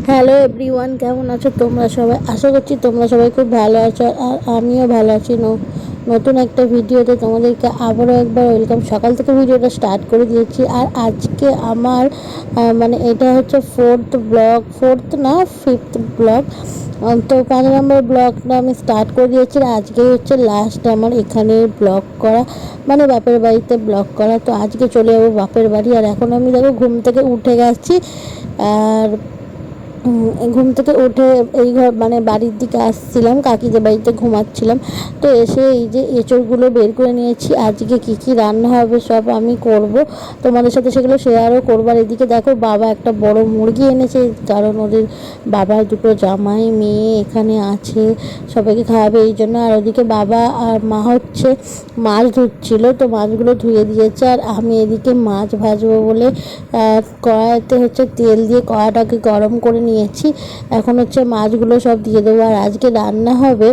Hello everyone, কেমন আছো তোমরা সবাই? আশা করছি তোমরা সবাই খুব ভালো আছো আর আমিও ভালো আছি। নতুন একটা ভিডিওতে তোমাদেরকে আবারও একবার ওয়েলকাম। সকাল থেকে ভিডিওটা স্টার্ট করে দিয়েছি আর আজকে আমার মানে এটা হচ্ছে ফোর্থ না ফিফথ ব্লগ। তো 5 নম্বর ব্লগটা আমি স্টার্ট করে দিয়েছি আর আজকে হচ্ছে লাস্ট আমার এখানে ব্লগ করা, মানে বাপের বাড়িতে ব্লগ করা। তো আজকে চলে যাবো বাপের বাড়ি। আর এখন আমি দেখো ঘুম থেকে উঠে গেছি আর ঘুম থেকে উঠে এই ঘর মানে বাড়ির দিকে আসছিলাম, কাকিদের বাড়িতে ঘুমাচ্ছিলাম। তো এসে এই যে এঁচড়গুলো বের করে নিয়েছি। আজকে কি কি রান্না হবে সব আমি করব, তোমাদের সাথে সেগুলো শেয়ারও করবো। আর এদিকে দেখো বাবা একটা বড় মুরগি এনেছে, কারণ ওদের বাবার দুটো জামাই মেয়ে এখানে আছে, সবাইকে খাওয়াবে এই জন্য। আর ওদিকে বাবা আর মা হচ্ছে মাছ ধুচ্ছিল, তো মাছগুলো ধুয়ে দিয়েছে। আর আমি এদিকে মাছ ভাজবো বলে কড়াইতে হচ্ছে তেল দিয়ে কড়াটাকে গরম করে নিয়েছি। এখন হচ্ছে মাছগুলো সব দিয়ে দেবো। আর আজকে রান্না হবে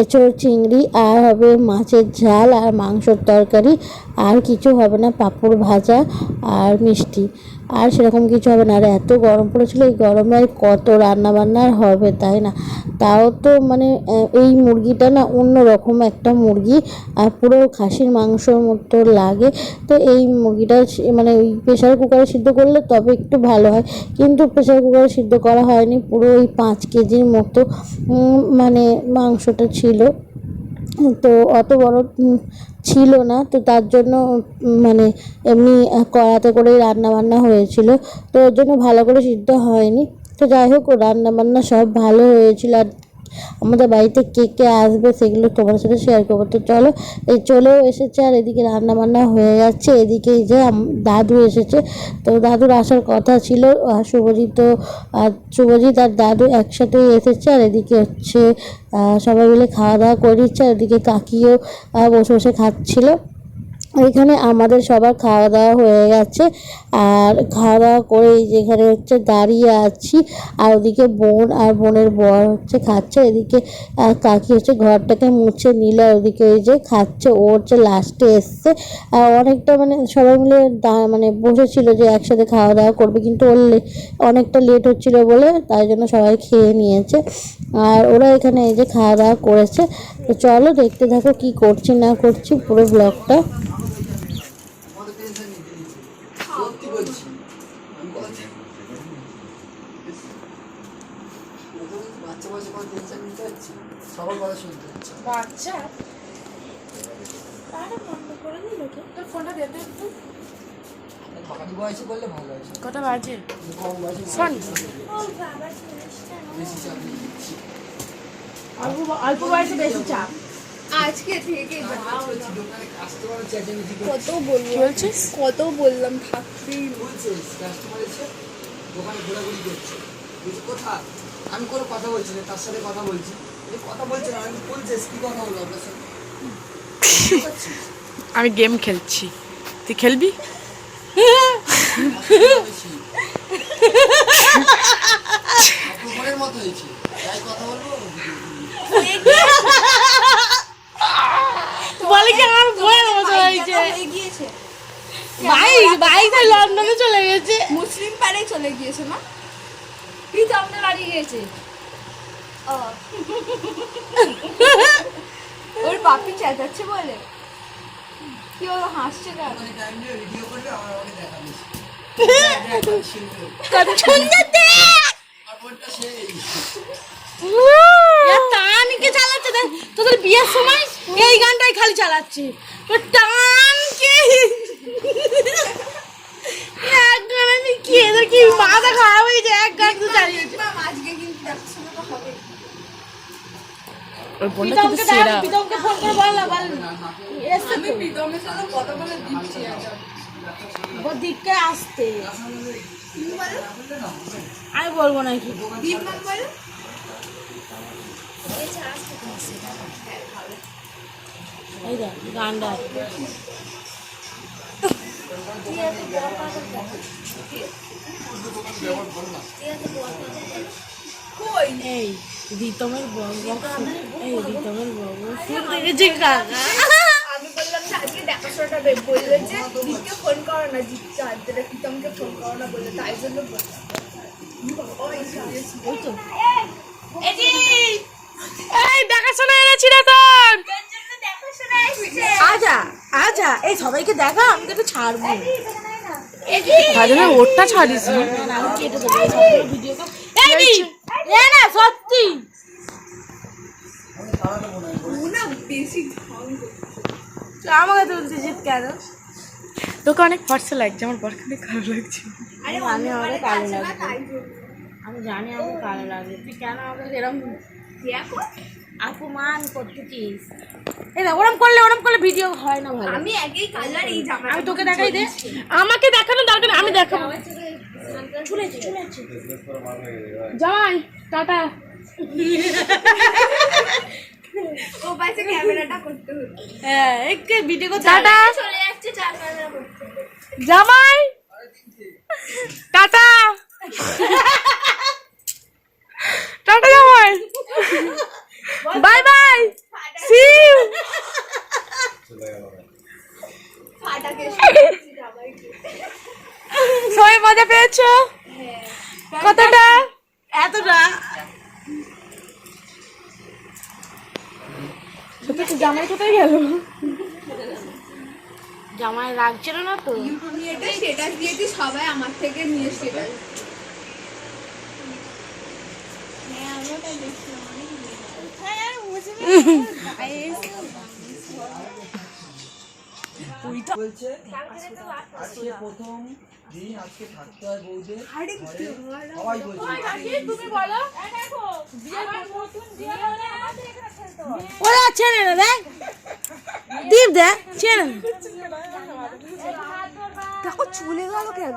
এঁচড় চিংড়ি, আর হবে মাছের ঝাল আর মাংসর তরকারি। আর কিছু হবে না, পাঁপড় ভাজা আর মিষ্টি, আর সেরকম কিছু হবে না। আর এত গরম পড়েছিল, এই গরমে আর কত রান্না বান্না হবে, তাই না? তাও তো মানে এই মুরগিটা না অন্য রকম একটা মুরগি, আর পুরো খাসির মাংসর মতো লাগে। তো এই মুরগিটা মানে ওই প্রেশার কুকারে সিদ্ধ করলে তবে একটু ভালো হয়, কিন্তু প্রেশার কুকারে সিদ্ধ করা হয়নি। পুরো ওই 5 কেজির মতো মানে মাংসটা ছিল, তো অত বড় ছিল না, তো তার জন্য মানে এমনি কড়াতে করেই রান্না বান্না হয়েছিল, তো ওর জন্য ভালো করে সিদ্ধ হয়নি। তো যাই হোক, রান্না বান্না সব ভালো হয়েছিল। আর আমাদের বাড়িতে কে কে আসবে সেগুলো তোমার সাথে শেয়ার করবো। তো চলো, এই চলেও এসেছে আর এদিকে রান্না বান্না হয়ে যাচ্ছে। এদিকে এই যে দাদু এসেছে, তো দাদুর আসার কথা ছিল। শুভজিৎ আর দাদু একসাথে এসেছে। আর এদিকে হচ্ছে সবাই মিলে খাওয়া দাওয়া করে দিচ্ছে। আর এদিকে কাকিও বসে বসে খাচ্ছিল। এখানে আমাদের সবার খাওয়া দাওয়া হয়ে গেছে। আর খাওয়া দাওয়া করে এই যেখানে হচ্ছে দাঁড়িয়ে আছি, আর ওদিকে বোন আর বোনের বর হচ্ছে খাচ্ছে। এদিকে কাকি হচ্ছে ঘরটাকে মুছে নিল, আর ওদিকে ওই যে খাচ্ছে, ও হচ্ছে লাস্টে এসছে। আর অনেকটা মানে সবাই মিলে মানে বসেছিল যে একসাথে খাওয়া দাওয়া করবে, কিন্তু ওর অনেকটা লেট হচ্ছিল বলে তাই জন্য সবাই খেয়ে নিয়েছে। আর ওরা এখানে এই যে খাওয়া দাওয়া করেছে। তো চলো দেখতে থাকো কি করছি না করছি পুরো ব্লগটা। কটা বাজে? শোন, অল্প বয়সে বেশি চাপ। আজকে থেকে কত বললাম থাকতেই দোকানে ঘোরাঘুরি করছে, কোথা আমি কোনো কথা বলছি না, তার সাথে কথা বলছি, কথা বলছি না, আমি বলছিস কি কথা বলবো আপনার সাথে? আমি গেম খেলছি, তুই খেলবি? মনের মতো হয়েছে, তাই কথা বলবো। বলে কি আমার বইয়ের মতো হয়েছে? বাইক লন্ডনে চলে গেছে, মুসলিম পাড়ে চলে গিয়েছে না, প্রীতমদের বাড়ি গিয়েছে। ওর বাপি চেঁচাচ্ছে বলে কি হলো, হাসছে কেন? ভিডিও করলে আমার আমাকে দেখাবে তোদের বিয়ের সময় এই গানটাই খালি চালাচ্ছে, টানকে এক গান। আমি কি এদের কি মাথা খারাপ হয়ে যায়, এক গান তো চালিয়েছে। আজকে কিন্তু দেখাশোনা তো হবে। প্রীতমকে ফোন করে বল না, বল আমি প্রীতমের সাথে কথা বলে দিচ্ছি, দীপকে আসতে আমি বলবো নাকি। দীপ নাম বলে এই দেখ গানটা এই রিতমের দেখেছি কাকা। আমি বললাম যে আজকে দেখাশোনাটা বললে যে দীপকে ফোন করো না, প্রীতমকে ফোন করো না বললে, তাই জন্য বললাম। এই দেখাশোনা এনেছি রে তোর। আজা আজা এই সবাইকে দেখা, আমি তোকে ছাড়বো। ওরটা ছাড়িস না, আমি কেটে দেবো ভিডিও। এই না সত্যি আমাকে তুলছিস কেন? তোকে অনেক ফর্সা লাগছে, আমার বরকে অনেক খারাপ লাগছে। আমি আমাকে কালো লাগবে, আমি জানি আমাকে কালো লাগবে, তুই কেন আমাকে এরকম অপমান করতেছিস? এই না ওরম করলে ভিডিও হয় না ভালো। আমি একই কালার এই জামা আমি তোকে দেখাই দে, আমাকে দেখানো দরকার নেই, আমি দেখাবো। চলেছি জামাই টাটা। ও পাশে ক্যামেরাটা করতে হতো। হ্যাঁ একে ভিডিও করতে টাটা চলে যাচ্ছে চার ক্যামেরা করতে। জামাই টাটা। টাটা জামাই, বাই বাই, সি ইউ। ফাটাকে সবাই মজা পেয়েছো? কতটা? এতটা। জামাই কোথায় গেল? জামাই রাখছিল না তো? এটা স্ট্যাটাস দিয়েছি, সবাই আমার থেকে নিয়ে স্ট্যাটাস। বলছে আজকে প্রথম দিন, আজকে থাকতে হয় বউদের ঘরে। সবাই বলছে তুমি বলো। ওরা ছেড়ে না দেখ, দীপ দেখ ছেড়ে না। দেখো চলে গেল কেন?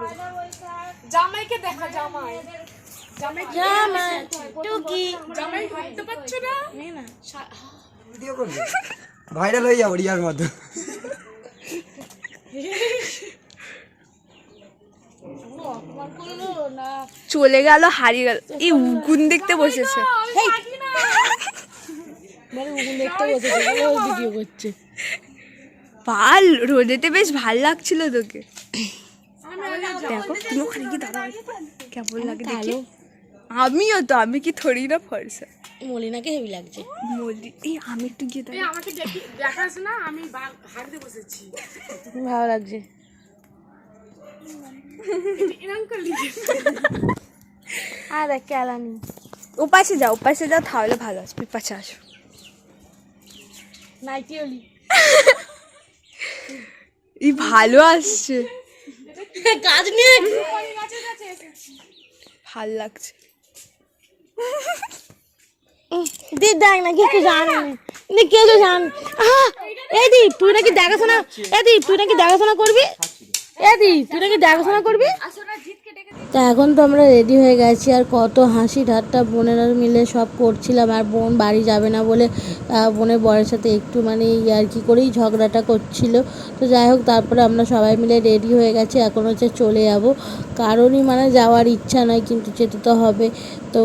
জামাইকে দেখা, জামাই জামাই জামাই টুকি জামাই হাঁটতে পারছো না? ভিডিও করবে, ভাইরাল হয়ে যাবো রিয়ার মতো। চলে গেল, হারিয়ে গেল। এই উগুন দেখতে বসেছে। দেখতে বসেছে, ভিডিও করছে। ভাল রোদেতে বেশ ভাল লাগছিল তোকে। দেখো তুমি ওখানে কি দাঁড়াও, কেমন লাগে দেখি। আমিও তো, আমি কি থরি না ফর্সা। মলিনাকে হেভি লাগছে। বলি এই আমি একটু গিয়ে এই আমাকে দেখাস না, আমি হাঁটতে বসেছি। ভালো লাগছে। এরকম করলি আর দেখ কেলানি। ওপাশে যাও তাহলে ভালো আছে। পাশে আসো। নাইটি ওলি এই ভালো আসছে, কাজ নিয়ে ভাল লাগছে। দীপ দেখ না কিছু জানি না, কিছু জান। এই দীপ তুই নাকি দেখাশোনা, এই দীপ তুই নাকি দেখাশোনা করবি, এই দীপ তুই নাকি দেখাশোনা করবি। তা এখন তো আমরা রেডি হয়ে গেছি, আর কত হাসি ঠাট্টা বোনেরা মিলে সব করছিলাম। আর বোন বাড়ি যাবে না বলে বোনের বরের সাথে একটু মানে ইয়ার্কি করেই ঝগড়াটা করছিল। তো যাই হোক, তারপরে আমরা সবাই মিলে রেডি হয়ে গেছি, এখন হচ্ছে চলে যাবো। কারণই মানে যাওয়ার ইচ্ছা নয়, কিন্তু যেতে তো হবে। তো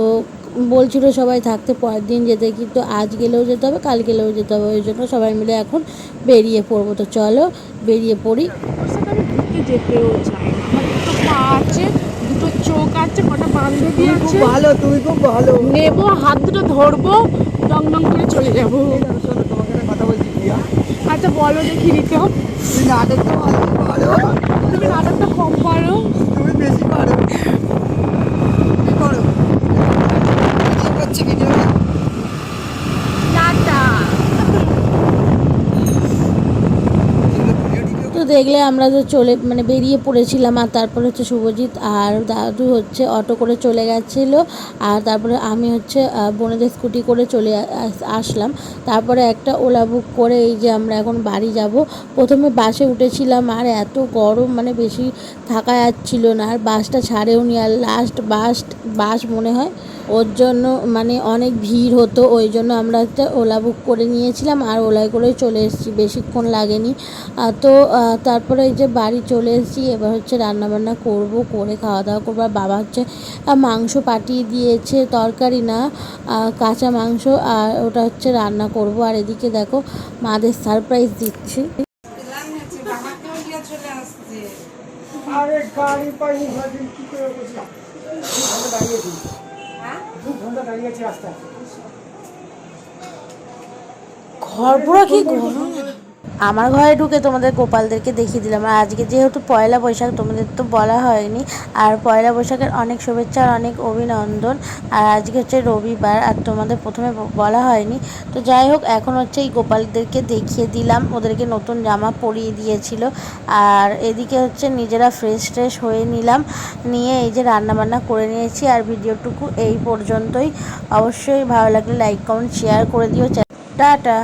বলছিল সবাই থাকতে পরের দিন যেতে, কিন্তু আজ গেলেও যেতে হবে, কাল গেলেও যেতে হবে। ওই জন্য সবাই মিলে এখন বেরিয়ে পড়বো। তো চলো বেরিয়ে পড়ি। যেতেও চাই না, আমার দুটো পা আছে, দুটো চোখ আছে, কটা বান্ধবী আছে। ভালো, তুমি খুব ভালো। নেবো, হাত দুটো ধরবো, ডং ডং করে চলে যাবো। তোমাকে একটা কথা বলছি প্রিয়া, আচ্ছা বলো দেখি রিতম, তুমি নাটক তো ভালো, তুমি নাটকটা কম পারো। তুমি বেশি পারো। কি করো? ভিডিও করছি, ভিডিও। তো দেখলে আমরা তো চলে মানে বেরিয়ে পড়েছিলাম। আর তারপরে হচ্ছে শুভজিৎ আর দাদু হচ্ছে অটো করে চলে গেছিলো। আর তারপরে আমি হচ্ছে বোনেদের স্কুটি করে চলে আসলাম। তারপরে একটা ওলা বুক করে এই যে আমরা এখন বাড়ি যাব। প্রথমে বাসে উঠেছিলাম, আর এত গরম মানে বেশি থাকা যাচ্ছিল না, আর বাসটা ছাড়েও নি। আর লাস্ট বাস মনে হয়, ওর জন্য মানে অনেক ভিড় হতো, ওই জন্য আমরা একটা ওলা বুক করে নিয়েছিলাম, আর ওলায় করে চলে এসেছি, বেশিক্ষণ লাগেনি। তো তারপরে এই যে বাড়ি চলে এসেছি। এবার হচ্ছে রান্নাবান্না করব, করে খাওয়া দাওয়া করবো। আর বাবা হচ্ছে মাংস পাঠিয়ে দিয়েছে, তরকারি না, কাঁচা মাংস, আর ওটা হচ্ছে রান্না করব। আর এদিকে দেখো মাদের সারপ্রাইজ দিচ্ছি। আরে গাড়ি পাইনি, ভাবি কি করে বসে দাঁড়িয়েছি 2 ঘন্টা দাঁড়িয়েছি রাস্তায়। ঘর পুরো কি গরম। আমার ঘরে ঢুকে তোমাদের গোপালদেরকে দেখিয়ে দিলাম। আর আজকে যেহেতু পয়লা বৈশাখ, তোমাদের তো বলা হয়নি, আর পয়লা বৈশাখের অনেক শুভেচ্ছা আর অনেক অভিনন্দন। আর আজকে হচ্ছে রবিবার, আর তোমাদের প্রথমে বলা হয়নি। তো যাই হোক, এখন হচ্ছে এই গোপালদেরকে দেখিয়ে দিলাম, ওদেরকে নতুন জামা পরিয়ে দিয়েছিল। আর এদিকে হচ্ছে নিজেরা ফ্রেশ হয়ে নিলাম, নিয়ে এই যে রান্নাবান্না করে নিয়েছি। আর ভিডিওটুকু এই পর্যন্তই। অবশ্যই ভালো লাগলে লাইক কমেন্ট শেয়ার করে দিও। টাটা।